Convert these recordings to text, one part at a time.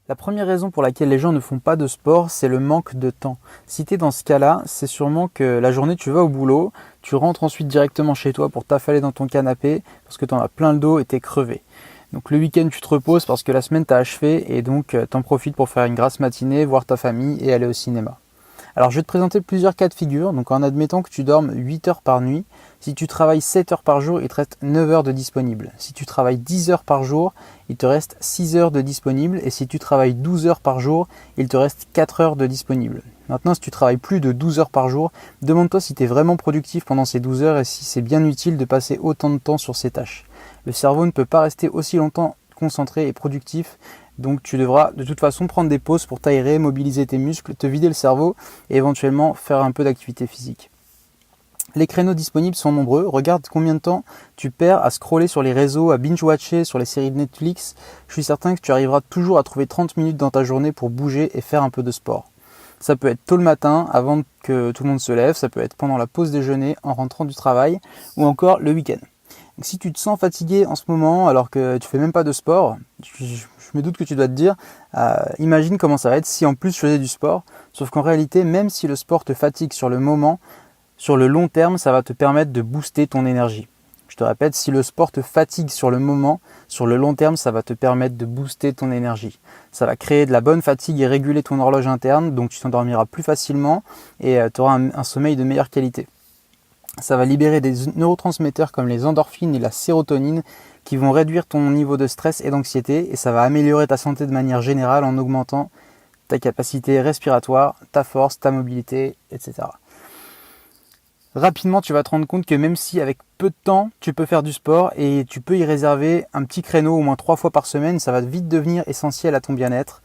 La première raison pour laquelle les gens ne font pas de sport, c'est le manque de temps. Si tu es dans ce cas-là, c'est sûrement que la journée tu vas au boulot, tu rentres ensuite directement chez toi pour t'affaler dans ton canapé parce que tu en as plein le dos et t'es crevé. Donc le week-end tu te reposes parce que la semaine t'as achevé et donc t'en profites pour faire une grasse matinée, voir ta famille et aller au cinéma. Alors je vais te présenter plusieurs cas de figure. Donc en admettant que tu dormes 8 heures par nuit, si tu travailles 7 heures par jour, il te reste 9 heures de disponible. Si tu travailles 10 heures par jour, il te reste 6 heures de disponible. Et si tu travailles 12 heures par jour, il te reste 4 heures de disponible. Maintenant, si tu travailles plus de 12 heures par jour, demande-toi si tu es vraiment productif pendant ces 12 heures et si c'est bien utile de passer autant de temps sur ces tâches. Le cerveau ne peut pas rester aussi longtemps concentré et productif. Donc tu devras de toute façon prendre des pauses pour t'aérer, mobiliser tes muscles, te vider le cerveau et éventuellement faire un peu d'activité physique. Les créneaux disponibles sont nombreux. Regarde combien de temps tu perds à scroller sur les réseaux, à binge-watcher sur les séries de Netflix. Je suis certain que tu arriveras toujours à trouver 30 minutes dans ta journée pour bouger et faire un peu de sport. Ça peut être tôt le matin, avant que tout le monde se lève, ça peut être pendant la pause déjeuner, en rentrant du travail, ou encore le week-end. Donc, si tu te sens fatigué en ce moment alors que tu fais même pas de sport, je me doute que tu dois te dire, imagine comment ça va être si en plus je faisais du sport. Sauf qu'en réalité, même si le sport te fatigue sur le moment, sur le long terme, ça va te permettre de booster ton énergie. Je te répète, si le sport te fatigue sur le moment, sur le long terme, ça va te permettre de booster ton énergie. Ça va créer de la bonne fatigue et réguler ton horloge interne, donc tu t'endormiras plus facilement et tu auras un sommeil de meilleure qualité. Ça va libérer des neurotransmetteurs comme les endorphines et la sérotonine qui vont réduire ton niveau de stress et d'anxiété et ça va améliorer ta santé de manière générale en augmentant ta capacité respiratoire, ta force, ta mobilité, etc. Rapidement, tu vas te rendre compte que même si avec peu de temps, tu peux faire du sport et tu peux y réserver un petit créneau au moins 3 fois par semaine, ça va vite devenir essentiel à ton bien-être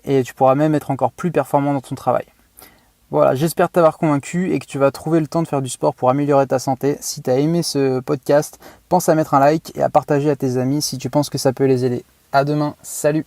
et tu pourras même être encore plus performant dans ton travail. Voilà, j'espère t'avoir convaincu et que tu vas trouver le temps de faire du sport pour améliorer ta santé. Si tu as aimé ce podcast, pense à mettre un like et à partager à tes amis si tu penses que ça peut les aider. À demain, salut!